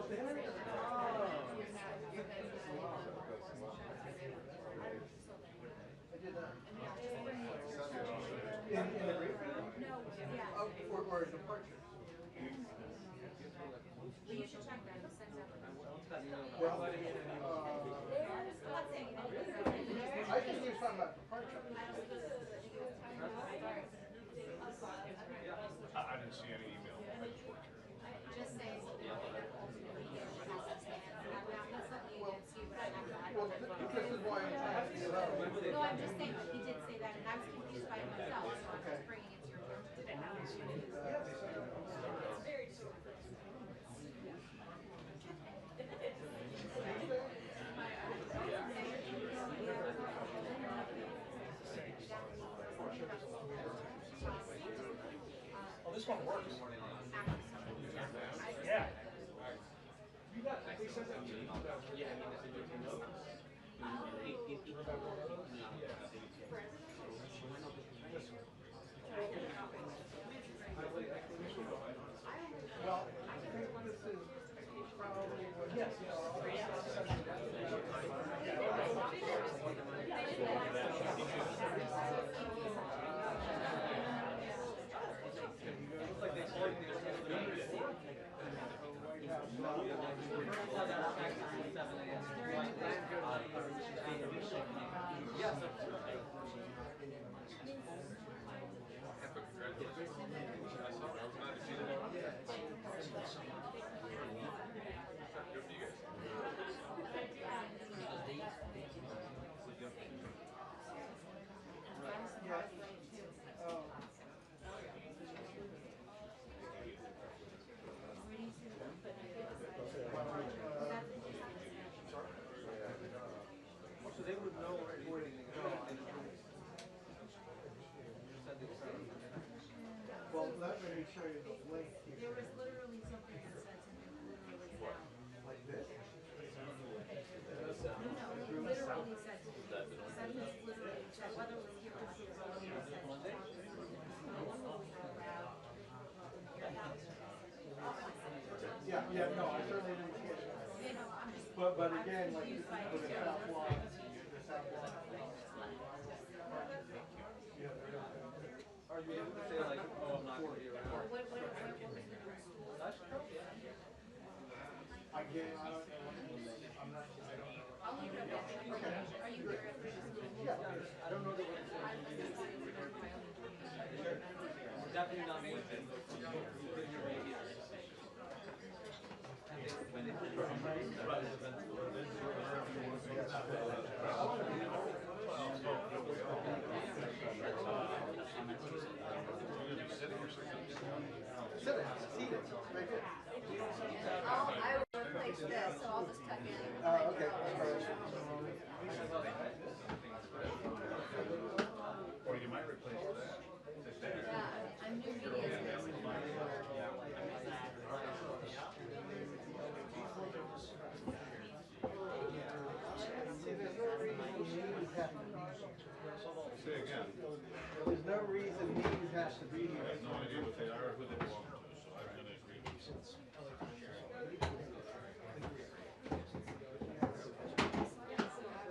In the briefing? No, yeah. Or departure? But you should check that. He sends out. Well, I think he was talking about departure. I didn't see any email. I just worked here. Just say ultimately that ultimately has to stand. I'm not consulting against you, but I have to. Well, this is why I'm trying to figure out. No, I'm just saying he did say that, and I was confused by it myself, so I'm just bringing it to your attention. It's very short. Oh, this one works. Yeah. You got, they sent that to you. Well, I think this is probably what, yes. So they would know where to go. Well, let me show you the link here. There was literally something that said something literally now. Like this? No, it literally said, sentence literally said, whether it was here or here, it literally said, Yeah, no, I certainly didn't see it. But again, like, for the South Law, the South Law. Are you able to say like, oh, I'm not going to be around? What was the That's Again, I don't know. I'm not, I don't know. I'll leave it at that. Okay. Are you here at the yeah, I don't know that we're definitely not me. I will replace this, so I'll just tuck in. Okay. Or you might replace that. Yeah, I'm new media. Say again. There's no reason meetings has to be I here. have no idea what they are or who they belong to, so I'm going to agree with you.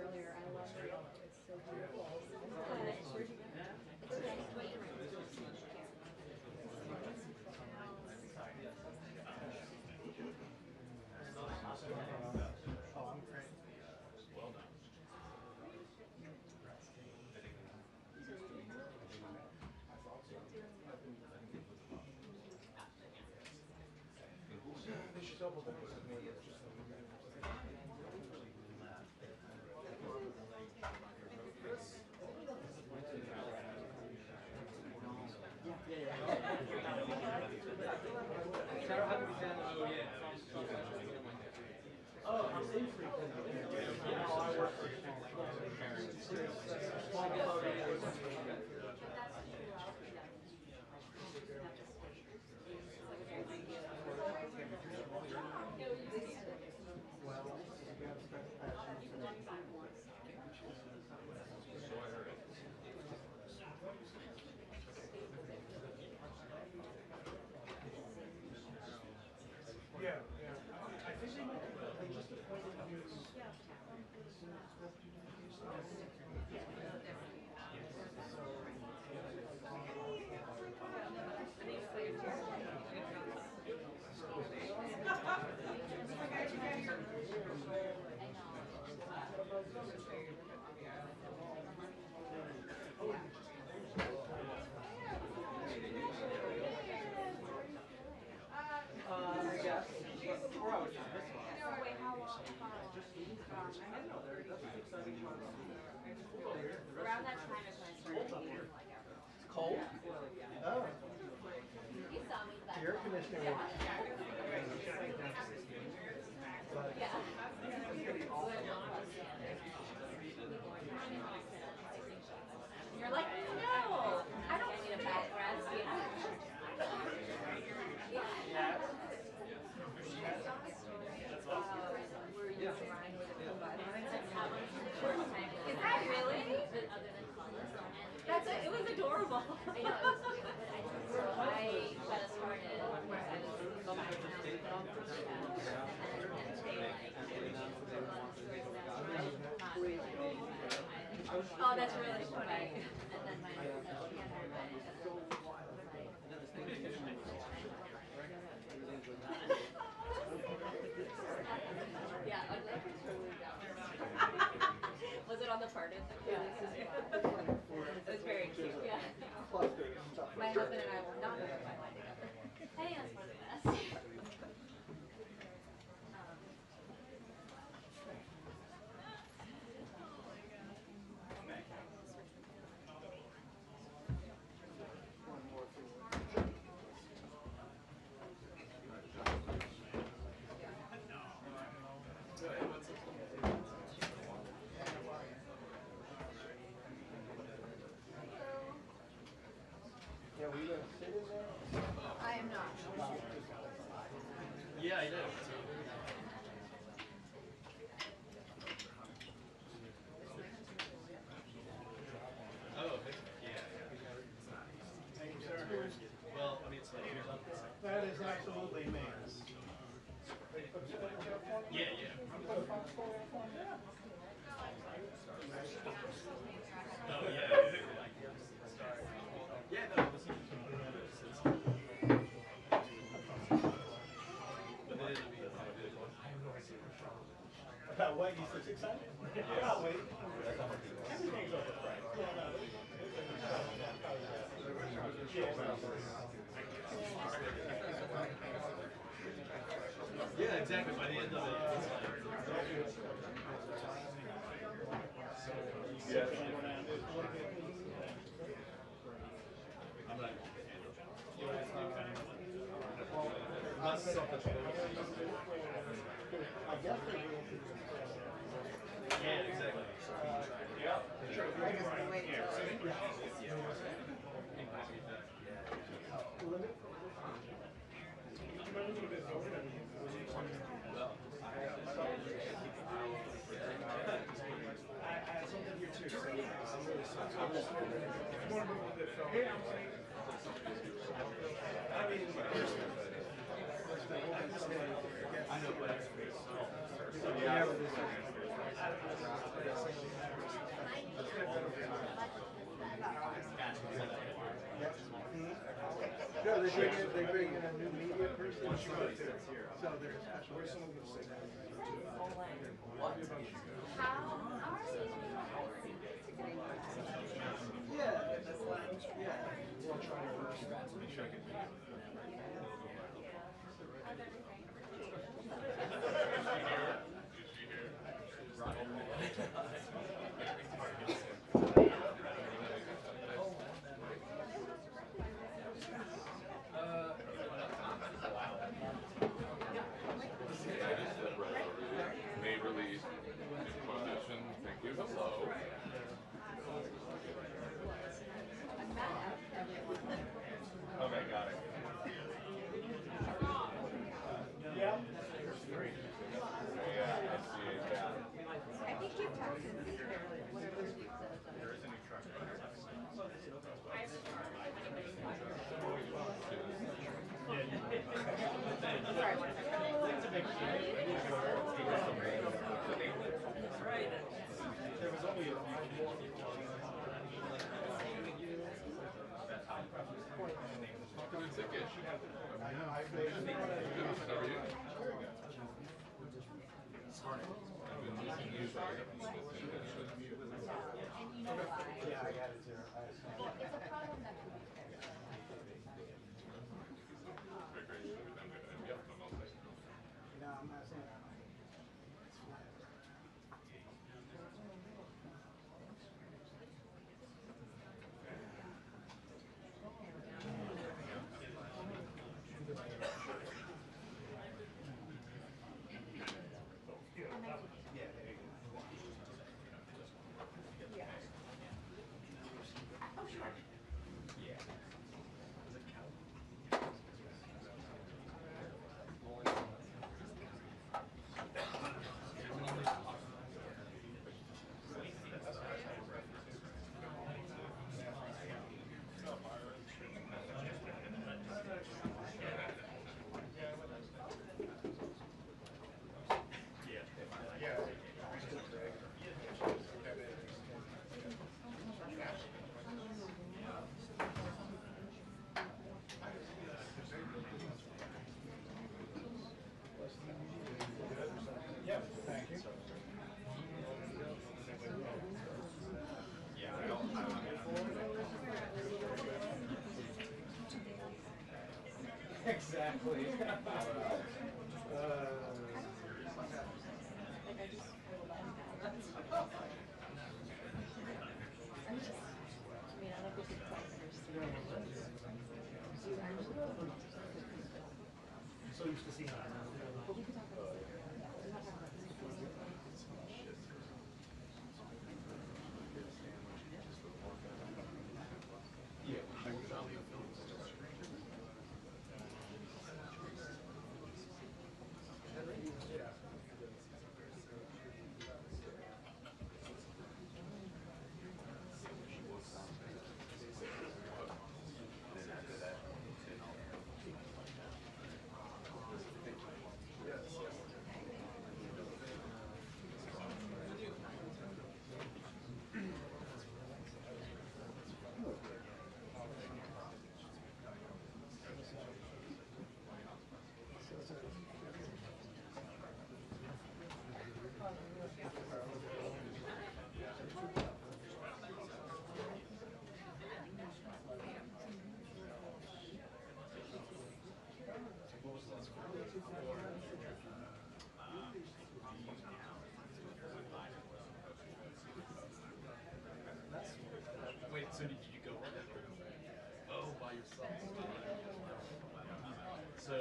earlier? I love it. It's so beautiful. Oh, I'm great. Well done. They should double down. Sarah, how do we stand? Oh, yeah. Oh, I'm in free. Yeah, I work for air conditioning works. But You're like, no, I don't need a back rest. Is that really? That's it. It was adorable. I know. I got us started where I was. Oh, that's really funny. And then my yeah, was it on the part? Yeah. It was very cute. Yeah. My husband and I will not go to my line together. I think that's one of the best. yeah, we gonna sit in there? I am not. Yeah, I do. Oh, yeah. Thank you, sir. Well, I mean, it's like, That is absolutely me. yeah, yeah. Oh, yeah. Yeah, no, it was but they didn't mean About what? You said 600? Yeah, I'll wait. Everything's overpriced. yeah, exactly. By the end of it, it's like, yeah. I'm not I guess they're doing yeah, exactly. Yeah. I know, but no, they bring in a new media person. So there's special. Where's someone going to say that? Yeah. Yeah. We'll try to make sure I can May release in position. Thank you. Hello. okay, got it. Yeah. Yeah, I see that. I think you've texted me whatever this week says. There is a new truck. Sorry, one second. There was only a Sick-ish. I know. I made How are you? I've been missing you, but I haven't been missing that shit. yeah, I got it there. It's a problem that could be fixed. Very great. Yep, I'm all set. No, I'm not saying that. Exactly. So used to seeing that. Wait, so did you go? Oh, by yourself. So.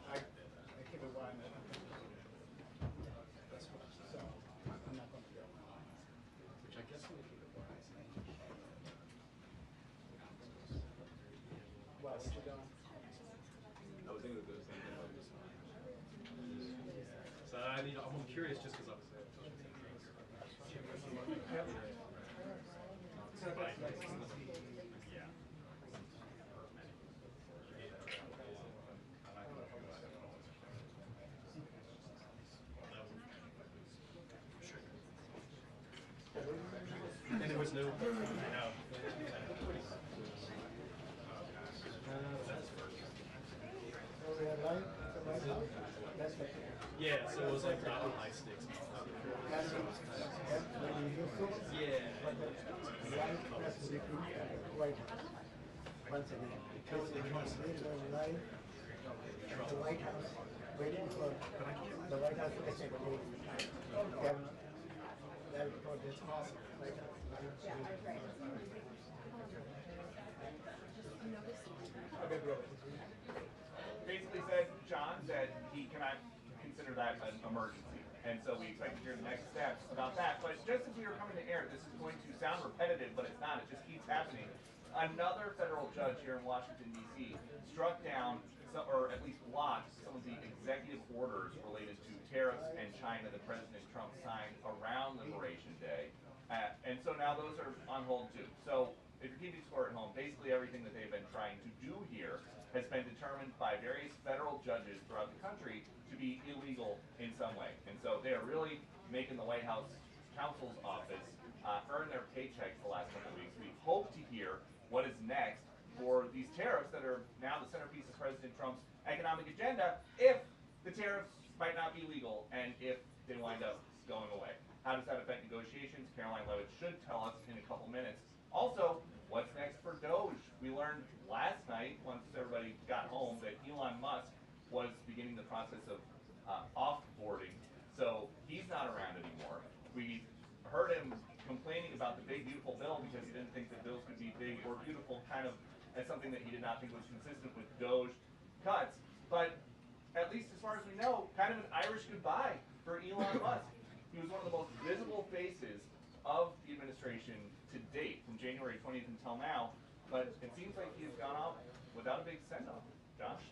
I keep it wide. So I'm not going to go. Which I guess would be the wise thing. Wow, what you doing? I was thinking of those things. So I'm curious just because obviously yeah. And there was no, I know. Yeah, so it was like not on high stakes. Yeah. Once again, because they want to live the White House, waiting for the White House Press Secretary that report is awesome. Okay, bro. Basically said, John said he cannot consider that an emergency. And so we expect to hear the next steps about that. But just as we were coming to air, this is going to sound repetitive, but it's not. It just keeps happening. Another federal judge here in Washington, D.C. struck down, or at least blocked, some of the executive orders related to tariffs and China that President Trump signed around Liberation Day. And so now those are on hold too. So if you're keeping score at home, basically everything that they've been trying to do here has been determined by various federal judges throughout the country to be illegal in some way. And so they are really making the White House counsel's office earn their paychecks the last couple of weeks. We hope to hear what is next for these tariffs that are now the centerpiece of President Trump's economic agenda, if the tariffs might not be legal and if they wind up going away. How does that affect negotiations? Karoline Leavitt should tell us in a couple minutes. Also, what's next for DOGE? We learned last night, once everybody got home, that Elon Musk was beginning the process of off-boarding. So he's not around anymore. We heard him complaining about the big, beautiful bill because he didn't think that bills could be big or beautiful, kind of as something that he did not think was consistent with DOGE cuts. But at least as far as we know, kind of an Irish goodbye for Elon Musk. He was one of the most visible faces of the administration to date, from January 20th until now, but it seems like he has gone out without a big send-off. Josh?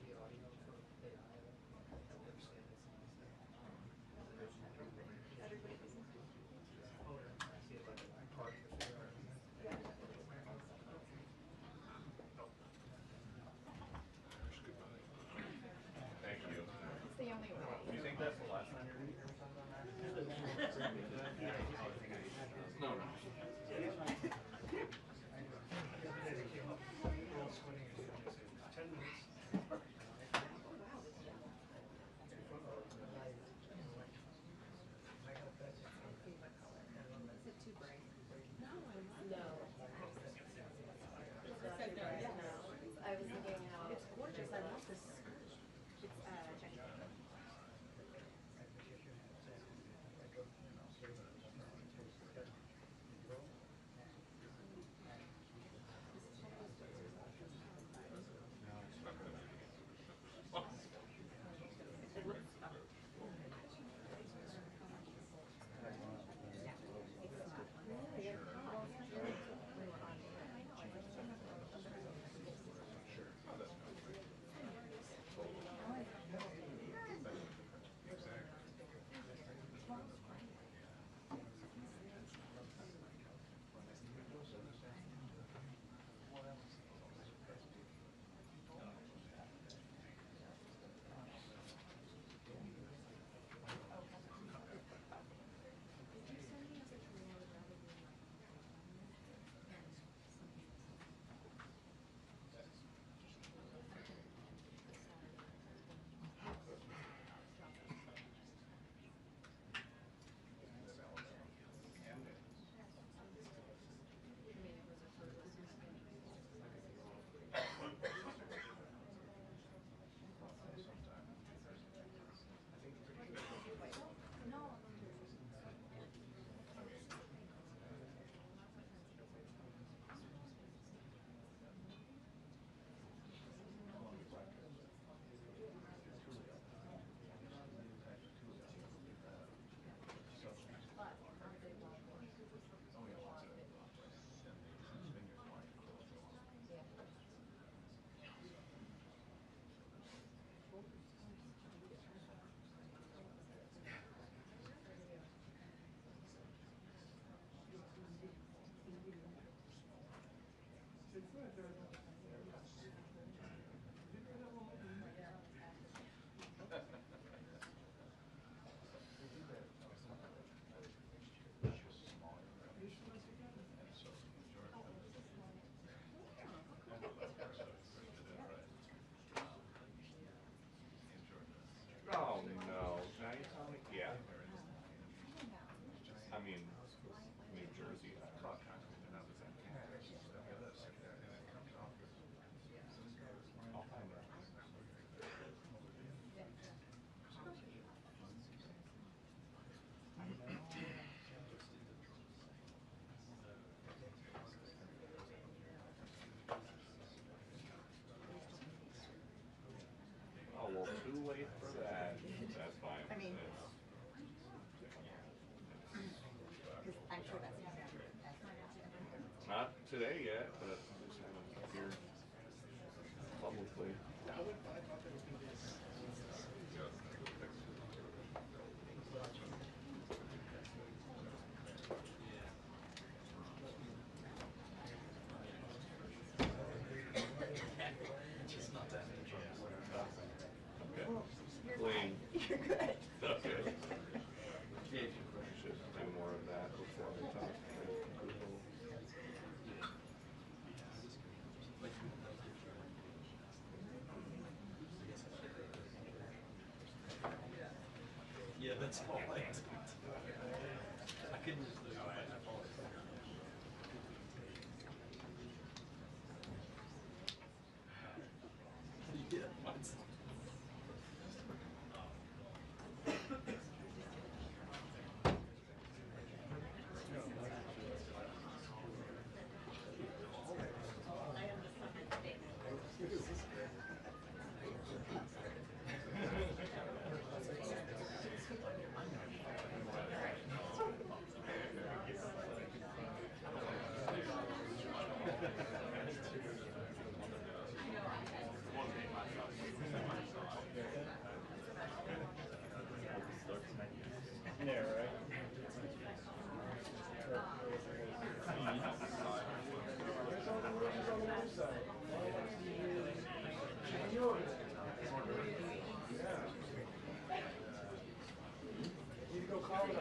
Thank you. It's the only way. Do you think that's the last time you're going to hear me talk about that? No. I mean, New Jersey. I'll find out. Oh, well, too late for that. That's fine. I mean, because I'm sure that's not accurate. Not today yet, but I just haven't appeared publicly. Okay. Clean. You're good. Okay. Should do more of that before I talk to people. Yeah, that's all I did. I couldn't just look at my phone. Yeah, what? Yeah, right. Need to go call it.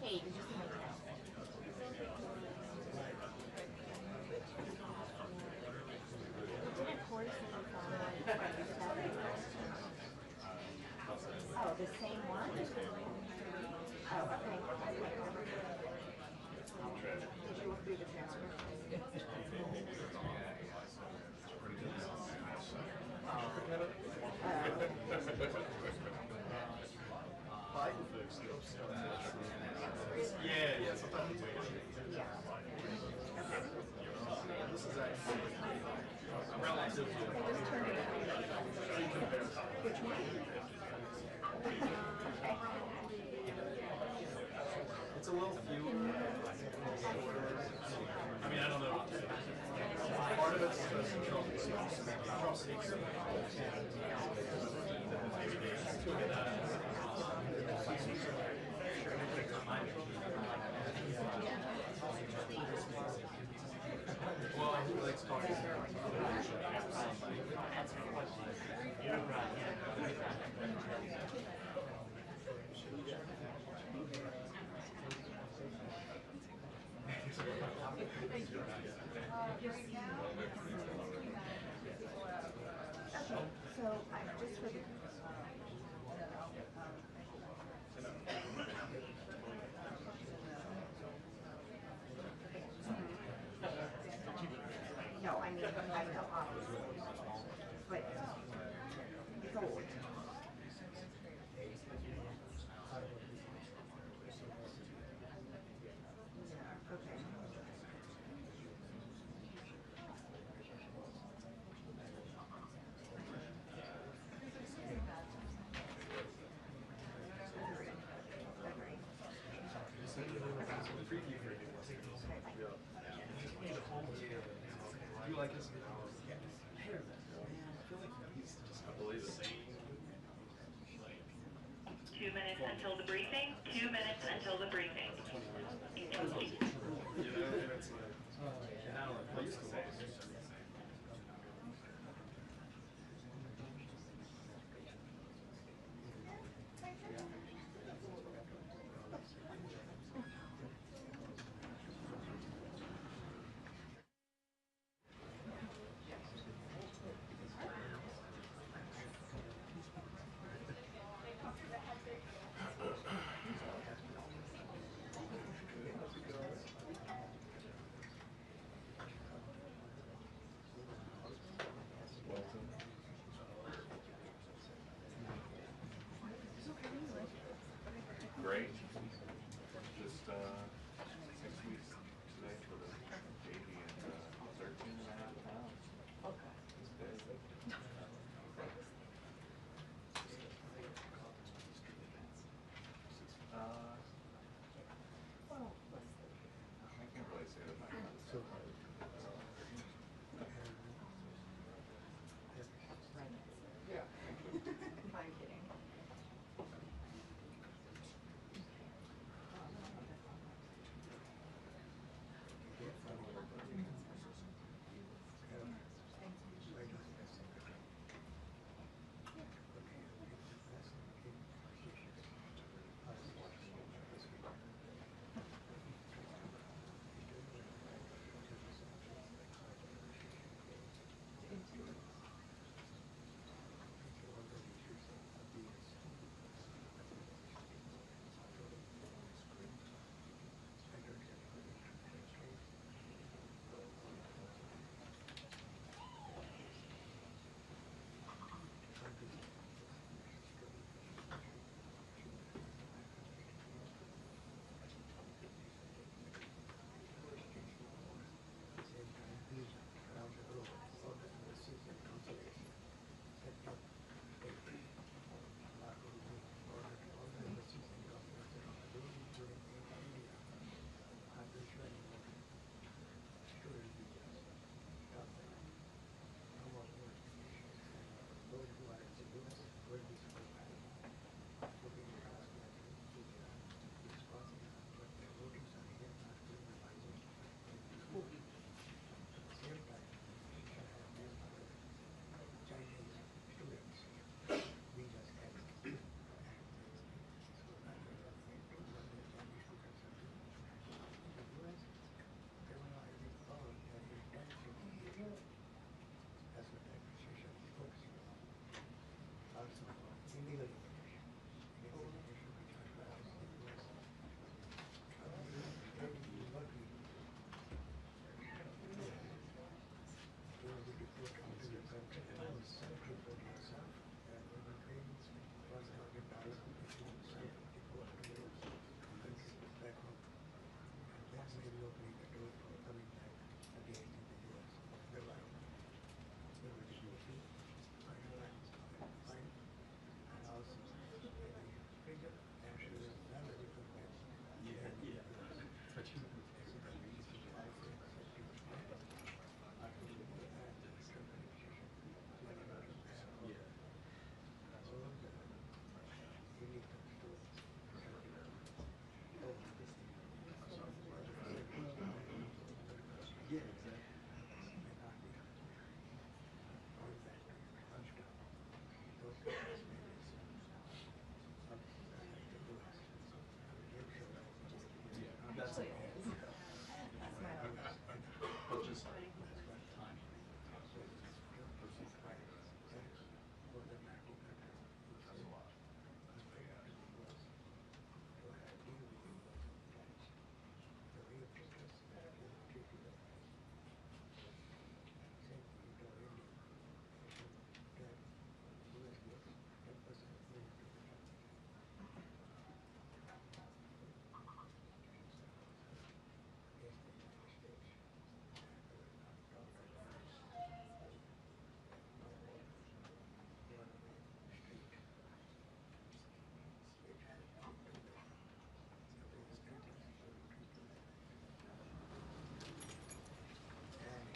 Hey, did you see my text? Of course, oh, the same one? Oh, okay. Did you do the transcript? Yeah, sometimes. Yeah. This is actually relative to. Which one? It's a little fewer. I mean, I don't know. Part of it's Trump speaks. Well, he likes talking. I don't know, but it's old. Yeah, okay. Do you like this? I believe it. 2 minutes until the briefing. 2 minutes until the briefing. I used to love it. Great. Just 6 weeks today for the baby and 13 and a half pounds. Okay. Well, I can't really say that my I'm kidding.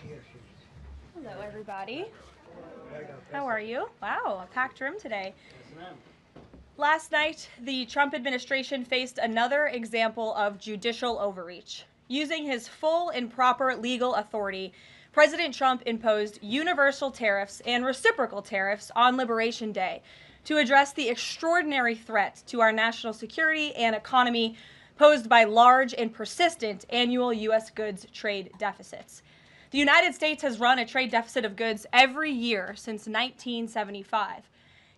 he or she. Hello, everybody. There you go. How are you? Wow, a packed room today. Last night, the Trump administration faced another example of judicial overreach. Using his full and proper legal authority, President Trump imposed universal tariffs and reciprocal tariffs on Liberation Day to address the extraordinary threat to our national security and economy posed by large and persistent annual U.S. goods trade deficits. The United States has run a trade deficit of goods every year since 1975.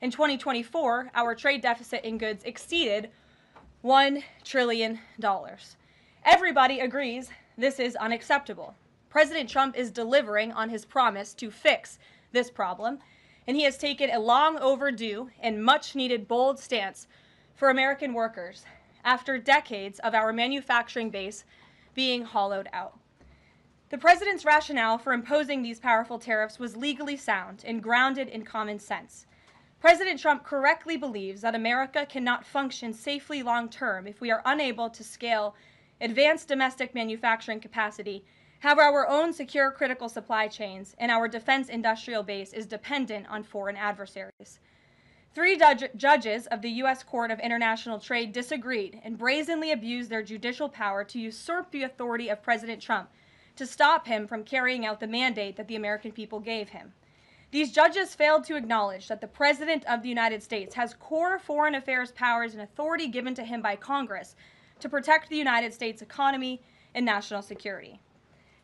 In 2024, our trade deficit in goods exceeded $1 trillion. Everybody agrees this is unacceptable. President Trump is delivering on his promise to fix this problem, and he has taken a long overdue and much needed bold stance for American workers after decades of our manufacturing base being hollowed out. The president's rationale for imposing these powerful tariffs was legally sound and grounded in common sense. President Trump correctly believes that America cannot function safely long-term if we are unable to scale advanced domestic manufacturing capacity, have our own secure critical supply chains, and our defense industrial base is dependent on foreign adversaries. 3 judges of the U.S. Court of International Trade disagreed and brazenly abused their judicial power to usurp the authority of President Trump to stop him from carrying out the mandate that the American people gave him. These judges failed to acknowledge that the President of the United States has core foreign affairs powers and authority given to him by Congress to protect the United States economy and national security.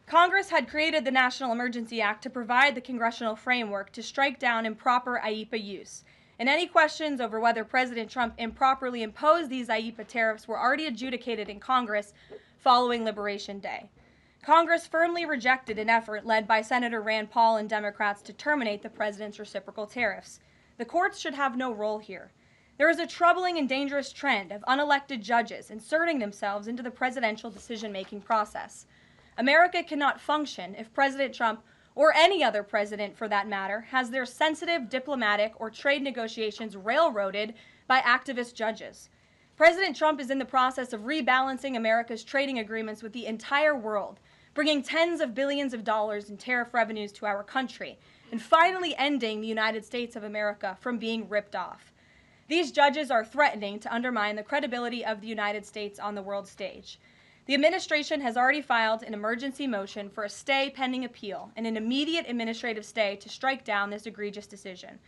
Congress had created the National Emergency Act to provide the congressional framework to strike down improper IEEPA use, and any questions over whether President Trump improperly imposed these IEEPA tariffs were already adjudicated in Congress following Liberation Day. Congress firmly rejected an effort led by Senator Rand Paul and Democrats to terminate the president's reciprocal tariffs. The courts should have no role here. There is a troubling and dangerous trend of unelected judges inserting themselves into the presidential decision-making process. America cannot function if President Trump, or any other president for that matter, has their sensitive diplomatic or trade negotiations railroaded by activist judges. President Trump is in the process of rebalancing America's trading agreements with the entire world, bringing tens of billions of dollars in tariff revenues to our country, and finally ending the United States of America from being ripped off. These judges are threatening to undermine the credibility of the United States on the world stage. The administration has already filed an emergency motion for a stay pending appeal and an immediate administrative stay to strike down this egregious decision.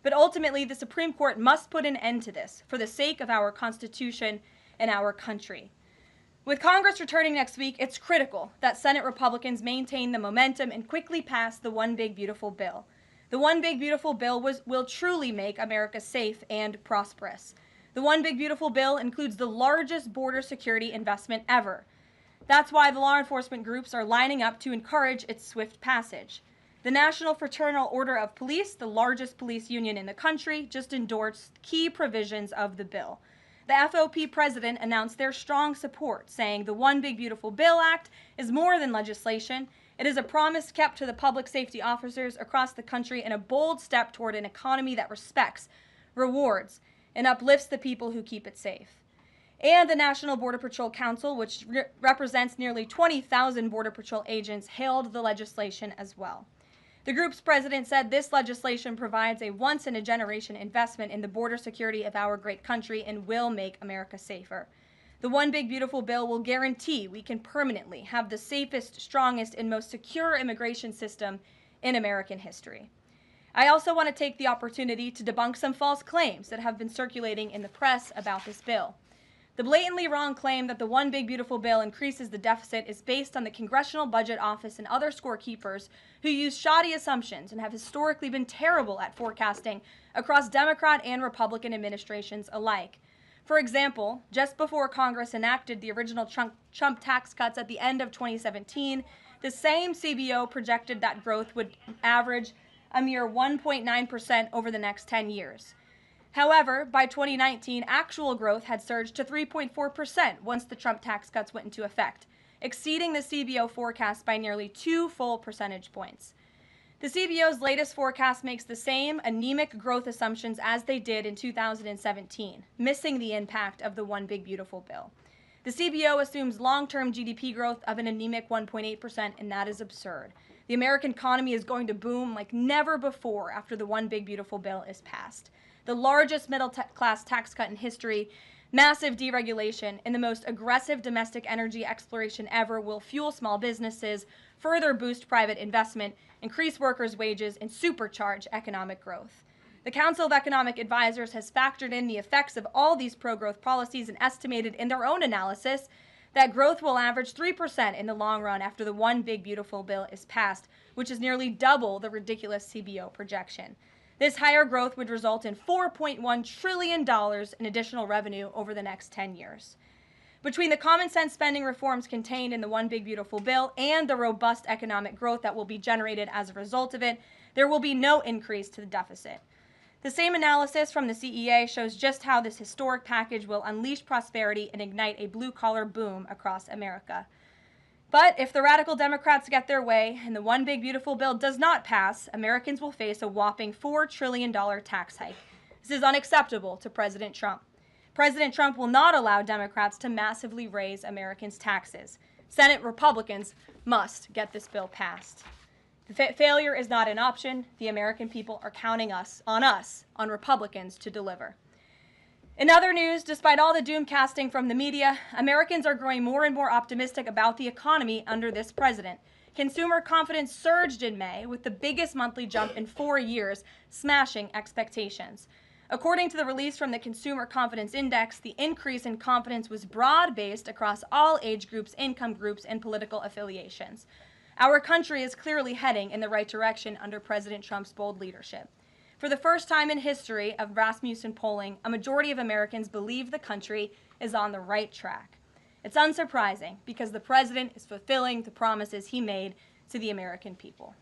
But ultimately, the Supreme Court must put an end to this for the sake of our Constitution and our country. With Congress returning next week, it's critical that Senate Republicans maintain the momentum and quickly pass the One Big Beautiful Bill. The One Big Beautiful Bill will truly make America safe and prosperous. The One Big Beautiful Bill includes the largest border security investment ever. That's why the law enforcement groups are lining up to encourage its swift passage. The National Fraternal Order of Police, the largest police union in the country, just endorsed key provisions of the bill. The FOP president announced their strong support, saying the One Big Beautiful Bill Act is more than legislation. It is a promise kept to the public safety officers across the country and a bold step toward an economy that respects, rewards, and uplifts the people who keep it safe. And the National Border Patrol Council, which represents nearly 20,000 Border Patrol agents, hailed the legislation as well. The group's president said this legislation provides a once-in-a-generation investment in the border security of our great country and will make America safer. The One Big Beautiful Bill will guarantee we can permanently have the safest, strongest, and most secure immigration system in American history. I also want to take the opportunity to debunk some false claims that have been circulating in the press about this bill. The blatantly wrong claim that the One Big Beautiful Bill increases the deficit is based on the Congressional Budget Office and other scorekeepers who use shoddy assumptions and have historically been terrible at forecasting across Democrat and Republican administrations alike. For example, just before Congress enacted the original Trump tax cuts at the end of 2017, the same CBO projected that growth would average a mere 1.9% over the next 10 years. However, by 2019, actual growth had surged to 3.4% once the Trump tax cuts went into effect, exceeding the CBO forecast by nearly 2 full percentage points. The CBO's latest forecast makes the same anemic growth assumptions as they did in 2017, missing the impact of the One Big Beautiful Bill. The CBO assumes long-term GDP growth of an anemic 1.8%, and that is absurd. The American economy is going to boom like never before after the One Big Beautiful Bill is passed. The largest middle-class tax cut in history, massive deregulation, and the most aggressive domestic energy exploration ever will fuel small businesses, further boost private investment, increase workers' wages, and supercharge economic growth. The Council of Economic Advisors has factored in the effects of all these pro-growth policies and estimated in their own analysis that growth will average 3% in the long run after the One Big Beautiful Bill is passed, which is nearly double the ridiculous CBO projection. This higher growth would result in $4.1 trillion in additional revenue over the next 10 years. Between the common sense spending reforms contained in the One Big Beautiful Bill and the robust economic growth that will be generated as a result of it, there will be no increase to the deficit. The same analysis from the CEA shows just how this historic package will unleash prosperity and ignite a blue-collar boom across America. But if the radical Democrats get their way and the One Big Beautiful Bill does not pass, Americans will face a whopping $4 trillion tax hike. This is unacceptable to President Trump. President Trump will not allow Democrats to massively raise Americans' taxes. Senate Republicans must get this bill passed. Failure is not an option. The American people are counting on Republicans to deliver. In other news, despite all the doom casting from the media, Americans are growing more and more optimistic about the economy under this president. Consumer confidence surged in May with the biggest monthly jump in 4 years, smashing expectations. According to the release from the Consumer Confidence Index, the increase in confidence was broad-based across all age groups, income groups, and political affiliations. Our country is clearly heading in the right direction under President Trump's bold leadership. For the first time in history of Rasmussen polling, a majority of Americans believe the country is on the right track. It's unsurprising because the president is fulfilling the promises he made to the American people.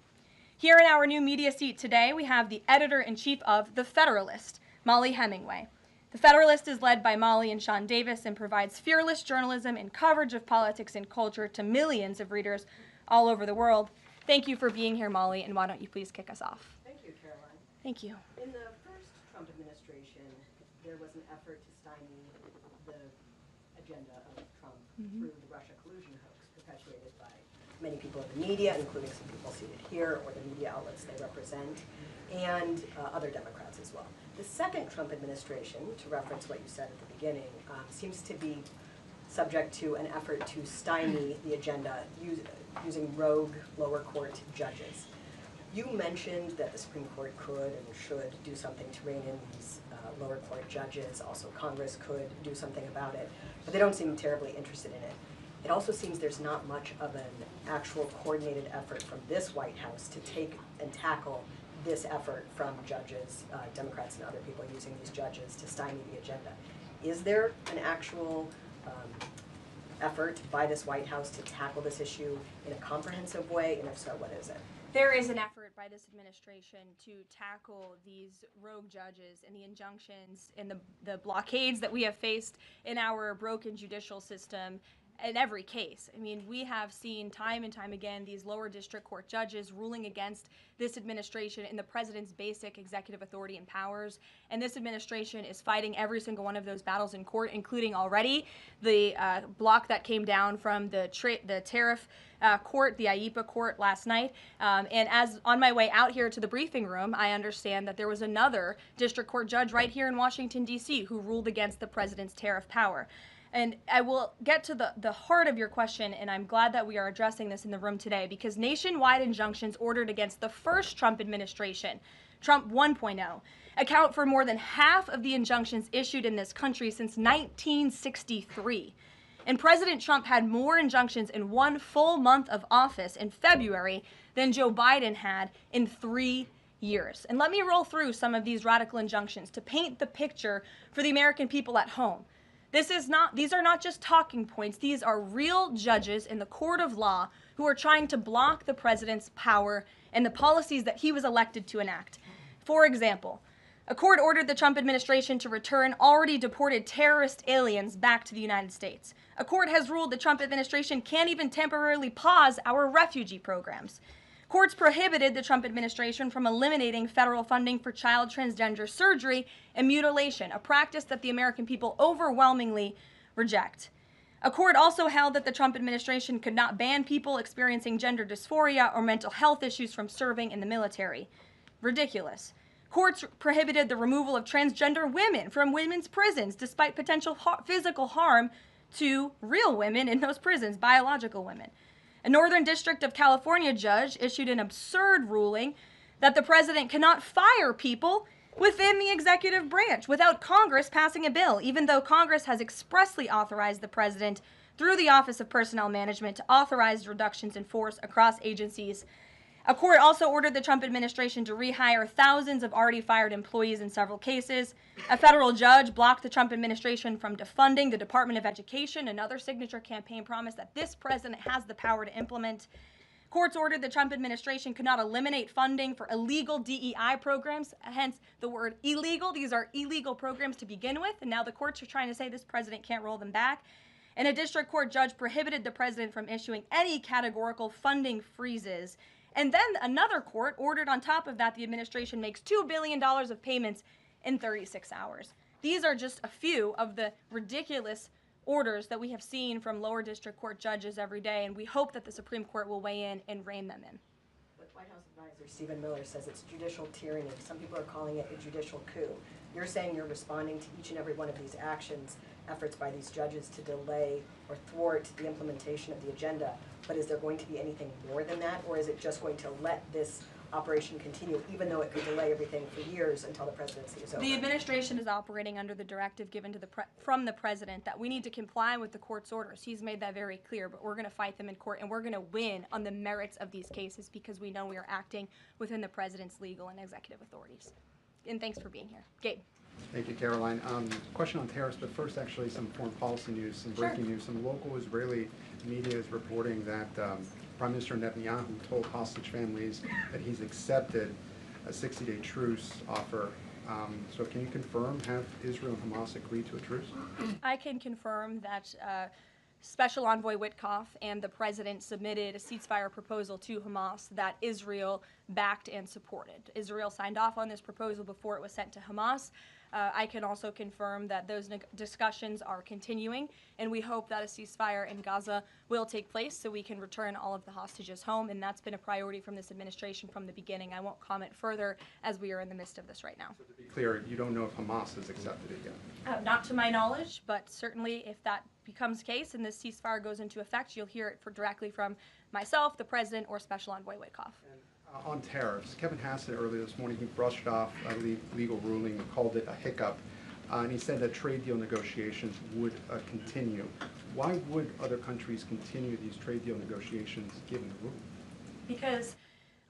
Here in our new media seat today, we have the editor-in-chief of The Federalist, Molly Hemingway. The Federalist is led by Molly and Sean Davis and provides fearless journalism and coverage of politics and culture to millions of readers all over the world. Thank you for being here, Molly, and why don't you please kick us off? Thank you, Caroline. Thank you. In the first Trump administration, there was an effort to stymie the agenda of Trump through the Russia collusion hoax perpetuated by many people in the media, including some people seated here, or the media outlets they represent, and other Democrats as well. The second Trump administration, to reference what you said at the beginning, seems to be subject to an effort to stymie the agenda using rogue lower court judges. You mentioned that the Supreme Court could and should do something to rein in these lower court judges. Also, Congress could do something about it, but they don't seem terribly interested in it. It also seems there's not much of an actual coordinated effort from this White House to take and tackle this effort from judges, Democrats and other people using these judges to stymie the agenda. Is there an actual effort by this White House to tackle this issue in a comprehensive way, and if so, what is it? There is an effort by this administration to tackle these rogue judges and the injunctions and the blockades that we have faced in our broken judicial system in every case. I mean, we have seen time and time again these lower district court judges ruling against this administration and the president's basic executive authority and powers. And this administration is fighting every single one of those battles in court, including already the block that came down from the tariff court, the IEPA court last night. And as on my way out here to the briefing room, I understand that there was another district court judge right here in Washington, D.C. who ruled against the president's tariff power. And I will get to the heart of your question, and I'm glad that we are addressing this in the room today, because nationwide injunctions ordered against the first Trump administration, Trump 1.0, account for more than half of the injunctions issued in this country since 1963. And President Trump had more injunctions in one full month of office in February than Joe Biden had in 3 years. And let me roll through some of these radical injunctions to paint the picture for the American people at home. These are not just talking points. These are real judges in the court of law who are trying to block the president's power and the policies that he was elected to enact. For example, a court ordered the Trump administration to return already deported terrorist aliens back to the United States. A court has ruled the Trump administration can't even temporarily pause our refugee programs. Courts prohibited the Trump administration from eliminating federal funding for child transgender surgery and mutilation, a practice that the American people overwhelmingly reject. A court also held that the Trump administration could not ban people experiencing gender dysphoria or mental health issues from serving in the military. Ridiculous. Courts prohibited the removal of transgender women from women's prisons despite potential physical harm to real women in those prisons, biological women. A Northern District of California judge issued an absurd ruling that the president cannot fire people within the executive branch without Congress passing a bill, even though Congress has expressly authorized the president through the Office of Personnel Management to authorize reductions in force across agencies. A court also ordered the Trump administration to rehire thousands of already fired employees in several cases. A federal judge blocked the Trump administration from defunding the Department of Education, another signature campaign promise that this president has the power to implement. Courts ordered the Trump administration could not eliminate funding for illegal DEI programs, hence the word illegal. These are illegal programs to begin with, and now the courts are trying to say this president can't roll them back. And a district court judge prohibited the president from issuing any categorical funding freezes. And then another court ordered on top of that the administration makes $2 billion of payments in 36 hours. These are just a few of the ridiculous orders that we have seen from lower district court judges every day, and we hope that the Supreme Court will weigh in and rein them in. But White House advisor Stephen Miller says it's judicial tyranny. Some people are calling it a judicial coup. You're saying you're responding to each and every one of these actions, efforts by these judges to delay or thwart the implementation of the agenda, but is there going to be anything more than that, or is it just going to let this operation continue, even though it could delay everything for years until the presidency is over? The administration is operating under the directive given to from the president that we need to comply with the court's orders. He's made that very clear, but we're going to fight them in court, and we're going to win on the merits of these cases because we know we are acting within the president's legal and executive authorities. And thanks for being here. Gabe. Thank you, Caroline. Question on tariffs, but first actually some foreign policy news, some breaking news. Some local Israeli media is reporting that Prime Minister Netanyahu told hostage families that he's accepted a 60-day truce offer. So can you confirm, have Israel and Hamas agreed to a truce? I can confirm that Special Envoy Witkoff and the president submitted a ceasefire proposal to Hamas that Israel backed and supported. Israel signed off on this proposal before it was sent to Hamas. I can also confirm that those discussions are continuing, and we hope that a ceasefire in Gaza will take place so we can return all of the hostages home, and that's been a priority from this administration from the beginning. I won't comment further as we are in the midst of this right now. So to be clear, you don't know if Hamas has accepted it yet? Not to my knowledge, but certainly if that becomes the case and this ceasefire goes into effect, you'll hear it directly from myself, the president, or Special Envoy Witkoff. On tariffs, Kevin Hassett earlier this morning, he brushed off a legal ruling and called it a hiccup, and he said that trade deal negotiations would continue. Why would other countries continue these trade deal negotiations given the ruling? Because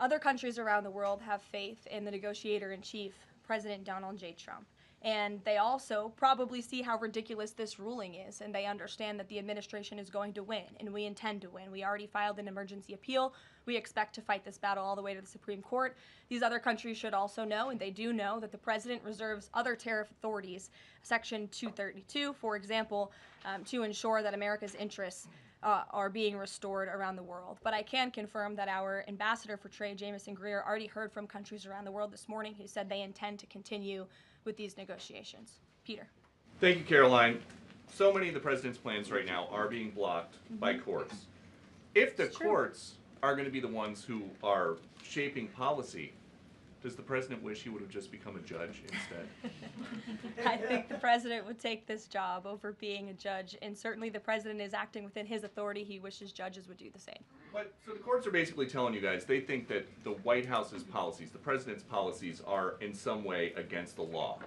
other countries around the world have faith in the negotiator-in-chief, President Donald J. Trump. And they also probably see how ridiculous this ruling is, and they understand that the administration is going to win, and we intend to win. We already filed an emergency appeal. We expect to fight this battle all the way to the Supreme Court. These other countries should also know, and they do know, that the president reserves other tariff authorities, Section 232, for example, to ensure that America's interests are being restored around the world. But I can confirm that our ambassador for trade, Jamison Greer, already heard from countries around the world this morning who said they intend to continue with these negotiations. Peter. Thank you, Caroline. So many of the president's plans right now are being blocked by courts. If the courts are going to be the ones who are shaping policy, does the president wish he would have just become a judge instead? I think the president would take this job over being a judge, and certainly the president is acting within his authority. He wishes judges would do the same. But so the courts are basically telling you guys they think that the White House's policies, the president's policies, are in some way against the law.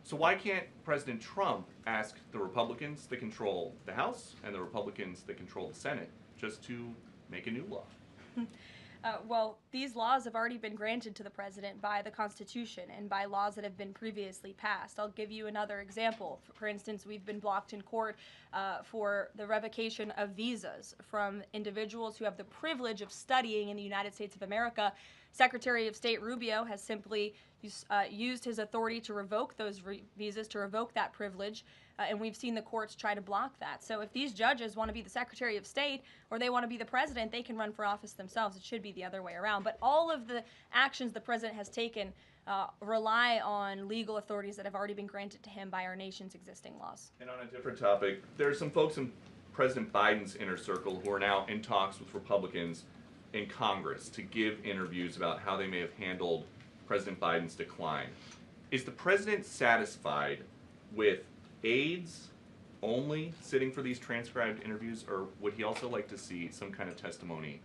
So why can't President Trump ask the Republicans that control the House and the Republicans that control the Senate just to make a new law? Well, these laws have already been granted to the president by the Constitution and by laws that have been previously passed. I'll give you another example. For instance, we've been blocked in court for the revocation of visas from individuals who have the privilege of studying in the United States of America. Secretary of State Rubio has simply used his authority to revoke those visas, to revoke that privilege, and we've seen the courts try to block that. So if these judges want to be the Secretary of State or they want to be the president, they can run for office themselves. It should be the other way around. But all of the actions the president has taken rely on legal authorities that have already been granted to him by our nation's existing laws. And on a different topic, there are some folks in President Biden's inner circle, who are now in talks with Republicans in Congress to give interviews about how they may have handled President Biden's decline. Is the president satisfied with aides only sitting for these transcribed interviews, or would he also like to see some kind of testimony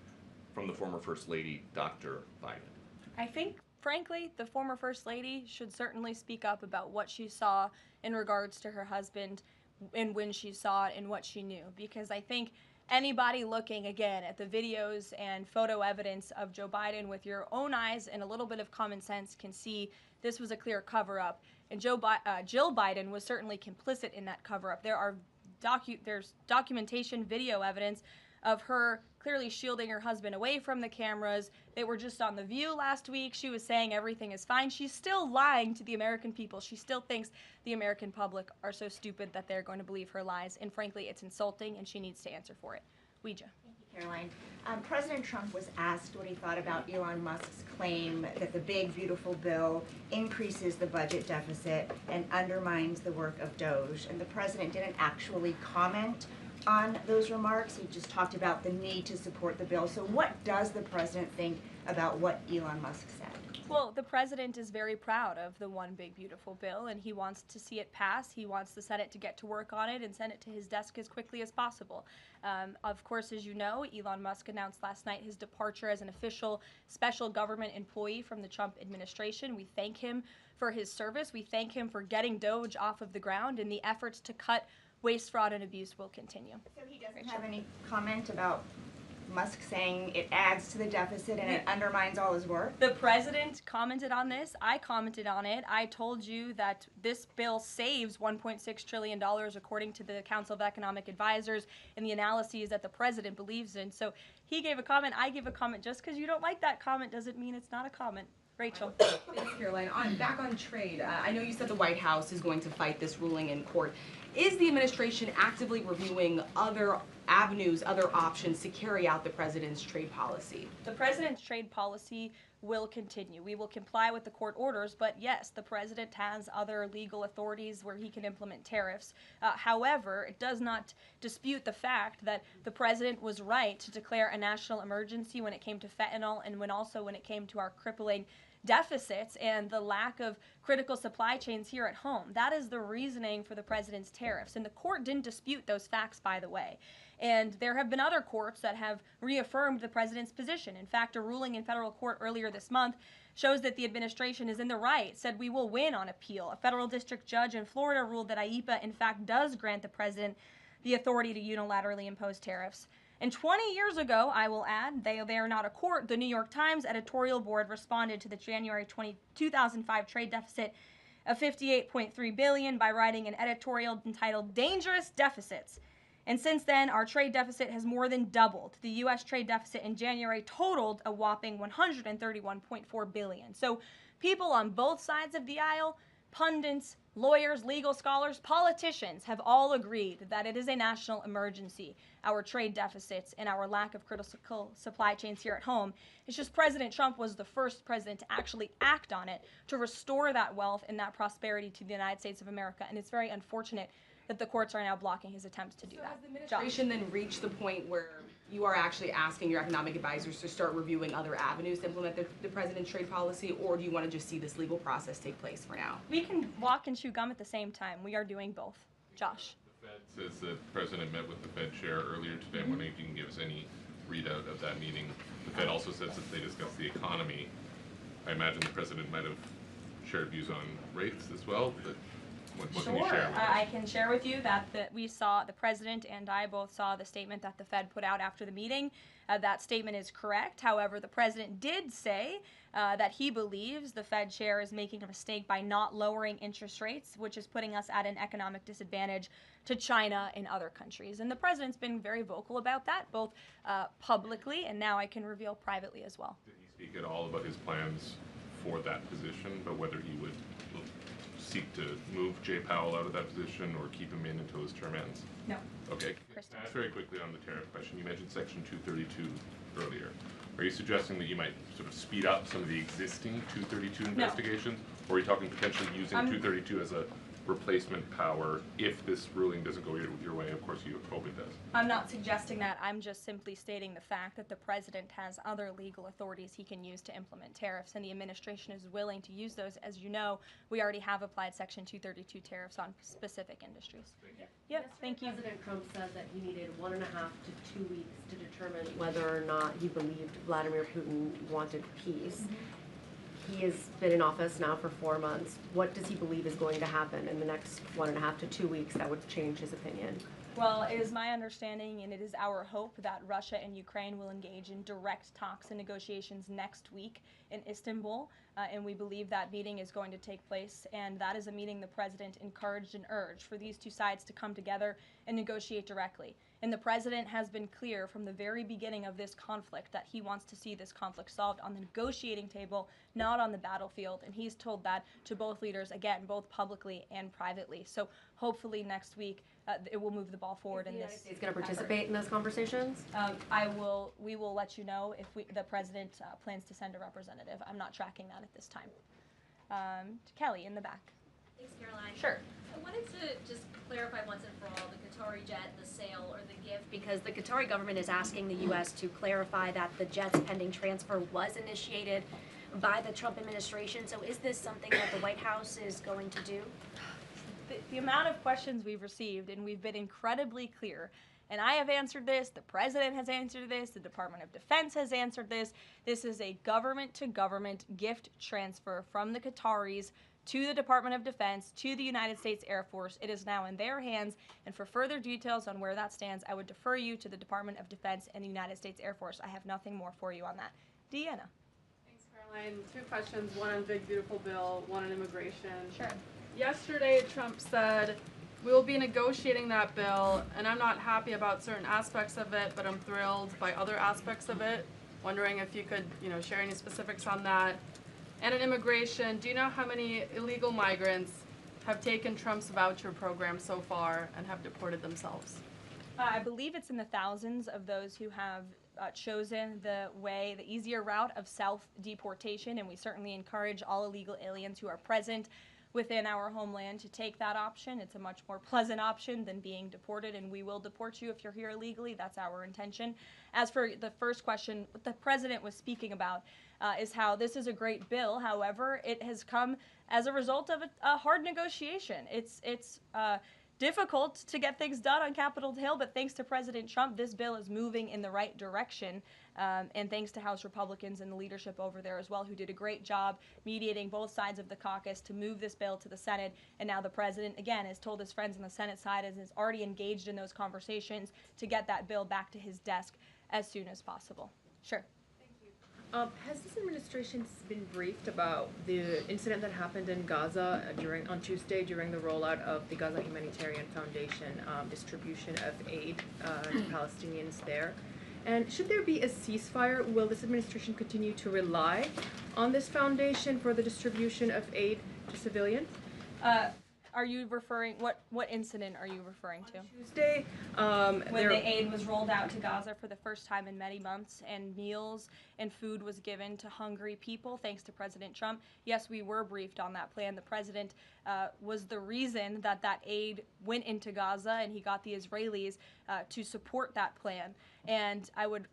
from the former First Lady, Dr. Biden? I think, frankly, the former First Lady should certainly speak up about what she saw in regards to her husband and when she saw it and what she knew. Because I think anybody looking, again, at the videos and photo evidence of Joe Biden with your own eyes and a little bit of common sense can see this was a clear cover-up. And Jill Biden was certainly complicit in that cover-up. There's documentation, video evidence of her clearly shielding her husband away from the cameras. They were just on The View last week. She was saying everything is fine. She's still lying to the American people. She still thinks the American public are so stupid that they're going to believe her lies. And frankly, it's insulting, and she needs to answer for it. Ouija. Thank you, Caroline. President Trump was asked what he thought about Elon Musk's claim that the big, beautiful bill increases the budget deficit and undermines the work of DOGE. And the president didn't actually comment on those remarks. He just talked about the need to support the bill. So what does the president think about what Elon Musk said? Well, the president is very proud of the one big beautiful bill, and he wants to see it pass. He wants the Senate to get to work on it and send it to his desk as quickly as possible. Of course, as you know, Elon Musk announced last night his departure as an official special government employee from the Trump administration. We thank him for his service. We thank him for getting DOGE off of the ground, and the efforts to cut waste, fraud, and abuse will continue. So he doesn't have any comment about Musk saying it adds to the deficit and it undermines all his work? The president commented on this. I commented on it. I told you that this bill saves $1.6 trillion according to the Council of Economic Advisors and the analyses that the president believes in. So he gave a comment. I give a comment. Just because you don't like that comment doesn't mean it's not a comment. Rachel. Thanks, Caroline. Back on trade, I know you said the White House is going to fight this ruling in court. Is the administration actively reviewing other avenues, other options to carry out the president's trade policy? The president's trade policy will continue. We will comply with the court orders, but yes, the president has other legal authorities where he can implement tariffs. However, it does not dispute the fact that the president was right to declare a national emergency when it came to fentanyl and when it came to our crippling deficits and the lack of critical supply chains here at home. That is the reasoning for the president's tariffs. And the court didn't dispute those facts, by the way. And there have been other courts that have reaffirmed the president's position. In fact, a ruling in federal court earlier this month shows that the administration is in the right, said we will win on appeal. A federal district judge in Florida ruled that IEEPA, in fact, does grant the president the authority to unilaterally impose tariffs. And 20 years ago, I will add, they are not a court, the New York Times editorial board responded to the January 2005 trade deficit of $58.3 billion by writing an editorial entitled Dangerous Deficits. And since then, our trade deficit has more than doubled. The U.S. trade deficit in January totaled a whopping $131.4 billion. So people on both sides of the aisle, pundits, lawyers, legal scholars, politicians have all agreed that it is a national emergency, our trade deficits and our lack of critical supply chains here at home. It's just President Trump was the first president to actually act on it, to restore that wealth and that prosperity to the United States of America. And it's very unfortunate that the courts are now blocking his attempts to do that. Has the administration then reached the point where you are actually asking your economic advisors to start reviewing other avenues to implement the president's trade policy, or do you want to just see this legal process take place for now? We can walk and chew gum at the same time. We are doing both. Josh. The Fed says the president met with the Fed chair earlier today. I'm wondering if you can give us any readout of that meeting. The Fed also says that they discussed the economy. I imagine the president might have shared views on rates as well, but what can you share with us? I can share with you that we saw, the president and I both saw the statement that the Fed put out after the meeting. That statement is correct. However, the president did say that he believes the Fed chair is making a mistake by not lowering interest rates, which is putting us at an economic disadvantage to China and other countries. And the president's been very vocal about that, both publicly and now I can reveal privately as well. Did he speak at all about his plans for that position, but whether he would seek to move Jay Powell out of that position or keep him in until his term ends? No. Okay. Very quickly on the tariff question, you mentioned Section 232 earlier. Are you suggesting that you might sort of speed up some of the existing 232 investigations, or are you talking potentially using 232 as a replacement power if this ruling doesn't go your way? Of course, you hope it does. I'm not suggesting that. I'm just simply stating the fact that the president has other legal authorities he can use to implement tariffs, and the administration is willing to use those. As you know, we already have applied Section 232 tariffs on specific industries. Thank you. Yep, thank you. President Trump said that he needed 1.5 to 2 weeks to determine whether or not he believed Vladimir Putin wanted peace. He has been in office now for 4 months. What does he believe is going to happen in the next 1.5 to 2 weeks that would change his opinion? Well, it is my understanding and it is our hope that Russia and Ukraine will engage in direct talks and negotiations next week in Istanbul, and we believe that meeting is going to take place, and that is a meeting the president encouraged and urged for these two sides to come together and negotiate directly. And the president has been clear from the very beginning of this conflict that he wants to see this conflict solved on the negotiating table, not on the battlefield, and he's told that to both leaders, again, both publicly and privately. So hopefully next week it will move the ball forward in this. Is going to participate in those conversations? We will let you know if the president plans to send a representative. I'm not tracking that at this time. Kelly in the back. Thanks, Caroline. Sure. I wanted to just clarify once and for all the Qatari jet, the sale or the gift, because the Qatari government is asking the U.S. to clarify that the jet's pending transfer was initiated by the Trump administration. So is this something that the White House is going to do? The amount of questions we've received, and we've been incredibly clear, and I have answered this, the president has answered this, the Department of Defense has answered this. This is a government-to-government gift transfer from the Qataris to the Department of Defense, to the United States Air Force. It is now in their hands, and for further details on where that stands, I would defer you to the Department of Defense and the United States Air Force. I have nothing more for you on that. Deanna. Thanks, Caroline. 2 questions, one on Big Beautiful Bill, one on immigration. Sure. Yesterday, Trump said, we will be negotiating that bill, and I'm not happy about certain aspects of it, but I'm thrilled by other aspects of it. Wondering if you could, share any specifics on that. And in immigration, do you know how many illegal migrants have taken Trump's voucher program so far and have deported themselves? I believe it's in the thousands of those who have chosen the easier route of self-deportation, and we certainly encourage all illegal aliens who are present within our homeland to take that option. It's a much more pleasant option than being deported, and we will deport you if you're here illegally. That's our intention. As for the first question, what the president was speaking about is how this is a great bill. However, it has come as a result of a hard negotiation. It's difficult to get things done on Capitol Hill, but thanks to President Trump, this bill is moving in the right direction. And thanks to House Republicans and the leadership over there as well, who did a great job mediating both sides of the caucus to move this bill to the Senate. And now the president, again, has told his friends on the Senate side and is already engaged in those conversations to get that bill back to his desk as soon as possible. Sure. Has this administration been briefed about the incident that happened in Gaza on Tuesday during the rollout of the Gaza Humanitarian Foundation distribution of aid to Palestinians there? And should there be a ceasefire, will this administration continue to rely on this foundation for the distribution of aid to civilians? Are you referring, what incident are you referring to? Tuesday, when the aid was rolled out to Gaza for the first time in many months, and meals and food was given to hungry people thanks to President Trump. Yes, we were briefed on that plan. The president was the reason that aid went into Gaza, and he got the Israelis to support that plan. And I would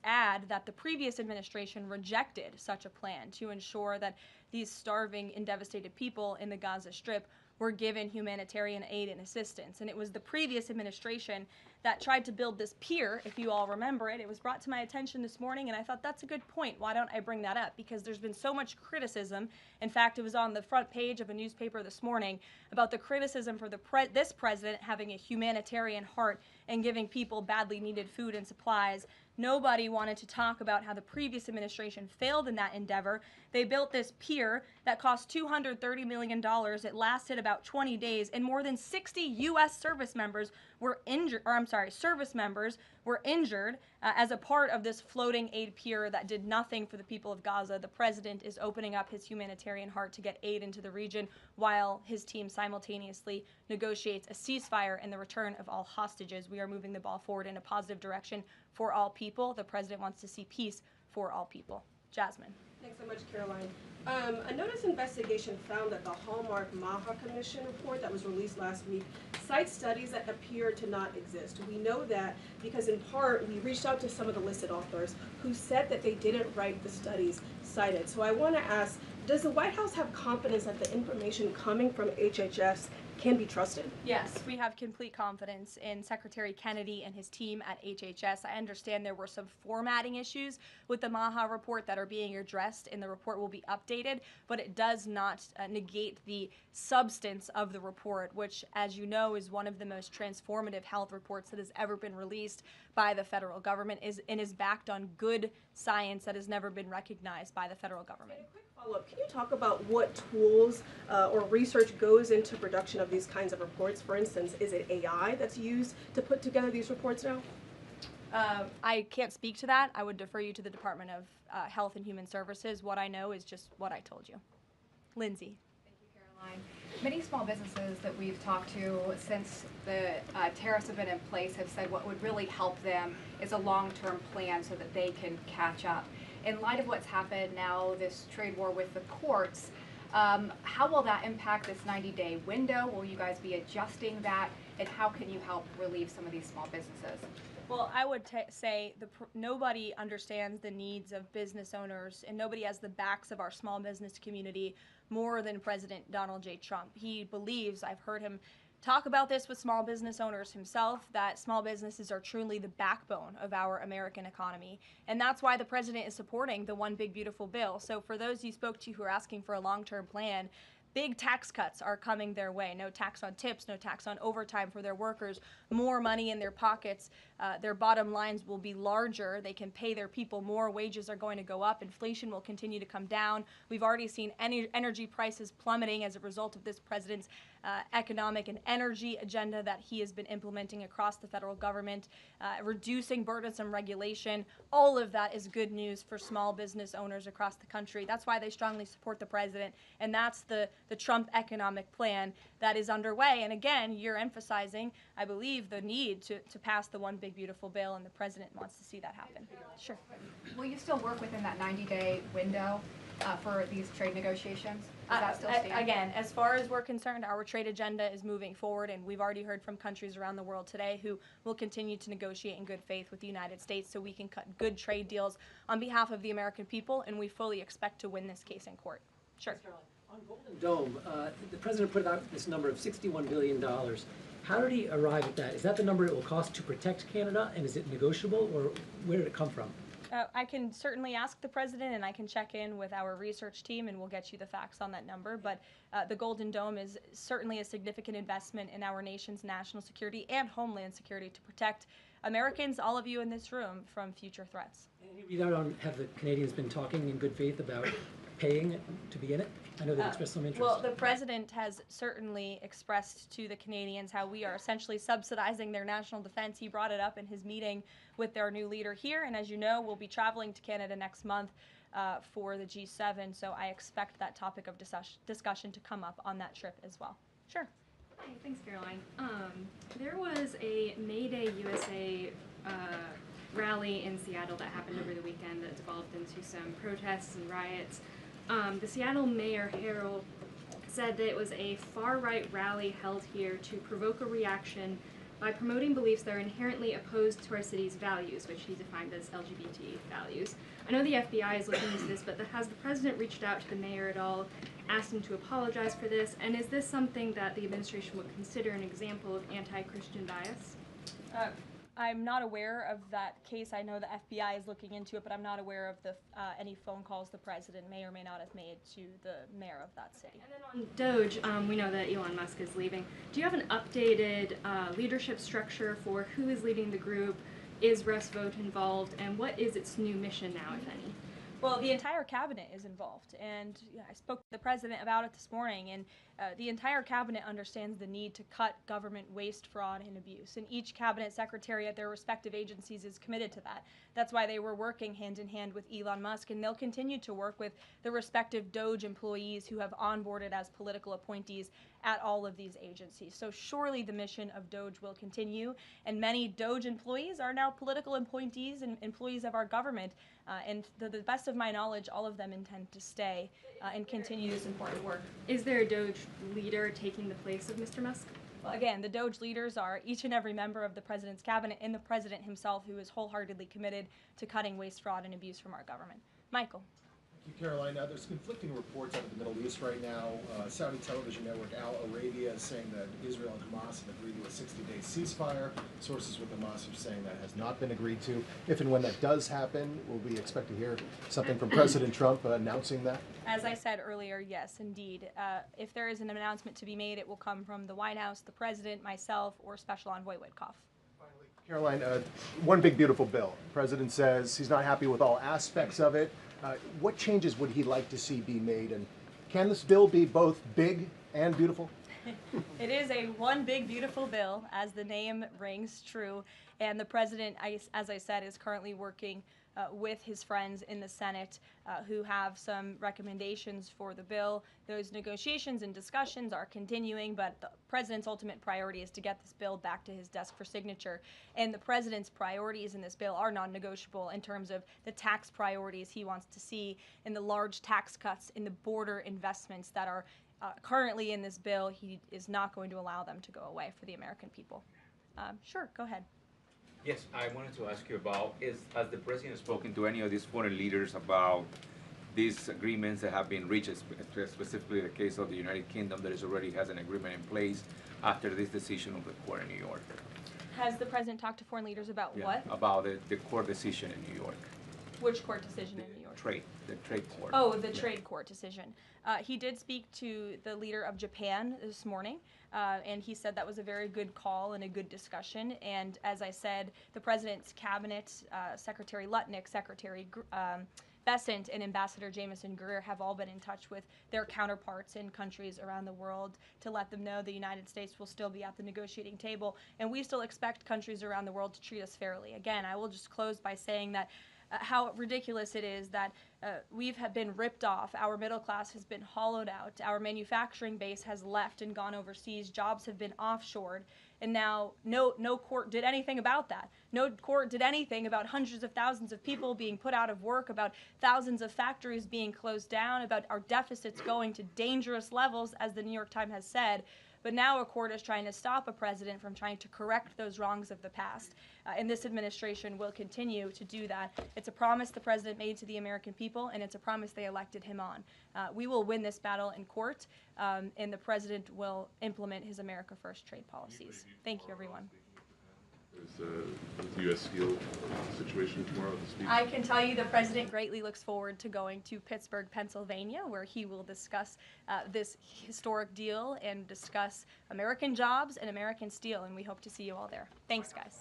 add that the previous administration rejected such a plan to ensure that these starving and devastated people in the Gaza Strip were given humanitarian aid and assistance. And it was the previous administration that tried to build this pier, if you all remember it. It was brought to my attention this morning, and I thought that's a good point. Why don't I bring that up? Because there's been so much criticism. In fact, it was on the front page of a newspaper this morning about the criticism for this president having a humanitarian heart and giving people badly needed food and supplies. Nobody wanted to talk about how the previous administration failed in that endeavor. They built this pier that cost $230 million. It lasted about 20 days, and more than 60 U.S. service members were injured, as a part of this floating aid pier that did nothing for the people of Gaza. The president is opening up his humanitarian heart to get aid into the region while his team simultaneously negotiates a ceasefire and the return of all hostages. We are moving the ball forward in a positive direction for all people. The president wants to see peace for all people. Jasmine. Thanks so much, Caroline. A notice investigation found that the Hallmark Maha Commission report that was released last week cites studies that appear to not exist. We know that because in part we reached out to some of the listed authors who said that they didn't write the studies cited. So I want to ask, does the White House have confidence that the information coming from HHS can be trusted? Yes, we have complete confidence in Secretary Kennedy and his team at HHS. I understand there were some formatting issues with the Maha report that are being addressed, and the report will be updated, but it does not negate the substance of the report, which, as you know, is one of the most transformative health reports that has ever been released by the federal government and is backed on good science that has never been recognized by the federal government. Follow-up, can you talk about what tools or research goes into production of these kinds of reports? For instance, is it AI that's used to put together these reports now? I can't speak to that. I would defer you to the Department of Health and Human Services. What I know is just what I told you. Lindsay. Caroline. Many small businesses that we've talked to since the tariffs have been in place have said what would really help them is a long-term plan so that they can catch up. In light of what's happened now, this trade war with the courts, how will that impact this 90-day window? Will you guys be adjusting that? And how can you help relieve some of these small businesses? Well, I would say nobody understands the needs of business owners, and nobody has the backs of our small business community more than President Donald J. Trump. He believes, I've heard him talk about this with small business owners himself, that small businesses are truly the backbone of our American economy. And that's why the president is supporting the One Big Beautiful Bill. So for those you spoke to who are asking for a long-term plan, big tax cuts are coming their way. No tax on tips, no tax on overtime for their workers, more money in their pockets. Their bottom lines will be larger. They can pay their people more. Wages are going to go up. Inflation will continue to come down. We've already seen energy prices plummeting as a result of this president's economic and energy agenda that he has been implementing across the federal government, reducing burdensome regulation. All of that is good news for small business owners across the country. That's why they strongly support the president, and that's the Trump economic plan that is underway. And again, you're emphasizing, I believe, the need to pass the One Big Beautiful Bill, and the president wants to see that happen. Sure. Will you still work within that 90-day window for these trade negotiations? Does that still stand? Again, as far as we're concerned, our trade agenda is moving forward, and we've already heard from countries around the world today who will continue to negotiate in good faith with the United States so we can cut good trade deals on behalf of the American people, and we fully expect to win this case in court. Sure. On Golden Dome, the president put out this number of $61 billion. How did he arrive at that? Is that the number it will cost to protect Canada, and is it negotiable, or where did it come from? I can certainly ask the president, and I can check in with our research team, and we'll get you the facts on that number. But the Golden Dome is certainly a significant investment in our nation's national security and homeland security to protect Americans, all of you in this room, from future threats. Have the Canadians been talking in good faith about paying to be in it? I know they've expressed some interest. Well, the president has certainly expressed to the Canadians how we are essentially subsidizing their national defense. He brought it up in his meeting with their new leader here, and as you know, we'll be traveling to Canada next month for the G7, so I expect that topic of discussion to come up on that trip as well. Sure. Hey, thanks, Caroline. There was a May Day USA rally in Seattle that happened over the weekend that developed into some protests and riots. The Seattle Mayor Harrell said that it was a far-right rally held here to provoke a reaction by promoting beliefs that are inherently opposed to our city's values, which he defined as LGBT values. I know the FBI is looking into this, but has the president reached out to the mayor at all, asked him to apologize for this, and is this something that the administration would consider an example of anti-Christian bias? I'm not aware of that case. I know the FBI is looking into it, but I'm not aware of any phone calls the president may or may not have made to the mayor of that city. And then on DOGE, we know that Elon Musk is leaving. Do you have an updated leadership structure for who is leading the group? Is Russ Vought involved? And what is its new mission now, if any? Well, the entire cabinet is involved, and I spoke to the president about it this morning, and the entire cabinet understands the need to cut government waste, fraud, and abuse, and each cabinet secretary at their respective agencies is committed to that. That's why they were working hand in hand with Elon Musk, and they'll continue to work with the respective DOGE employees who have onboarded as political appointees at all of these agencies. So surely the mission of DOGE will continue, and many DOGE employees are now political appointees and employees of our government, and to the best of my knowledge, all of them intend to stay and continue this important work. Is there a DOGE leader taking the place of Mr. Musk? Well, again, the DOGE leaders are each and every member of the president's cabinet and the president himself, who is wholeheartedly committed to cutting waste, fraud, and abuse from our government. Michael. Thank you, Caroline. There's conflicting reports out of the Middle East right now. Saudi television network Al Arabia is saying that Israel and Hamas have agreed to a 60-day ceasefire. Sources with Hamas are saying that has not been agreed to. If and when that does happen, will we expect to hear something from President Trump announcing that? As I said earlier, yes, indeed. If there is an announcement to be made, it will come from the White House, the president, myself, or Special Envoy Witkoff. Caroline, one big beautiful bill. The president says he's not happy with all aspects of it. What changes would he like to see be made, and can this bill be both big and beautiful? It is a one big beautiful bill, as the name rings true, and the president, as I said, is currently working with his friends in the Senate who have some recommendations for the bill. Those negotiations and discussions are continuing, but the president's ultimate priority is to get this bill back to his desk for signature. And the president's priorities in this bill are non-negotiable in terms of the tax priorities he wants to see and the large tax cuts in the border investments that are currently in this bill. He is not going to allow them to go away for the American people. Sure, go ahead. Yes, I wanted to ask you about, has the president spoken to any of these foreign leaders about these agreements that have been reached, specifically the case of the United Kingdom that already has an agreement in place after this decision of the court in New York? Has the president talked to foreign leaders about what? About the court decision in New York. Which court decision in New York? The trade court. Oh, the trade court decision. He did speak to the leader of Japan this morning, and he said that was a very good call and a good discussion. And as I said, the president's cabinet, Secretary Lutnick, Secretary Bessent, and Ambassador Jameson Greer have all been in touch with their counterparts in countries around the world to let them know the United States will still be at the negotiating table, and we still expect countries around the world to treat us fairly. Again, I will just close by saying that how ridiculous it is that we have been ripped off, our middle class has been hollowed out, our manufacturing base has left and gone overseas, jobs have been offshored, and now no court did anything about that. No court did anything about hundreds of thousands of people being put out of work, about thousands of factories being closed down, about our deficits going to dangerous levels, as the New York Times has said. But now a court is trying to stop a president from trying to correct those wrongs of the past. And this administration will continue to do that. It's a promise the president made to the American people, and it's a promise they elected him on. We will win this battle in court, and the president will implement his America First trade policies. Thank you, everyone. There's the U.S. Steel situation tomorrow at the speech. I can tell you the president greatly looks forward to going to Pittsburgh, Pennsylvania, where he will discuss this historic deal and discuss American jobs and American steel, and we hope to see you all there. Thanks, guys.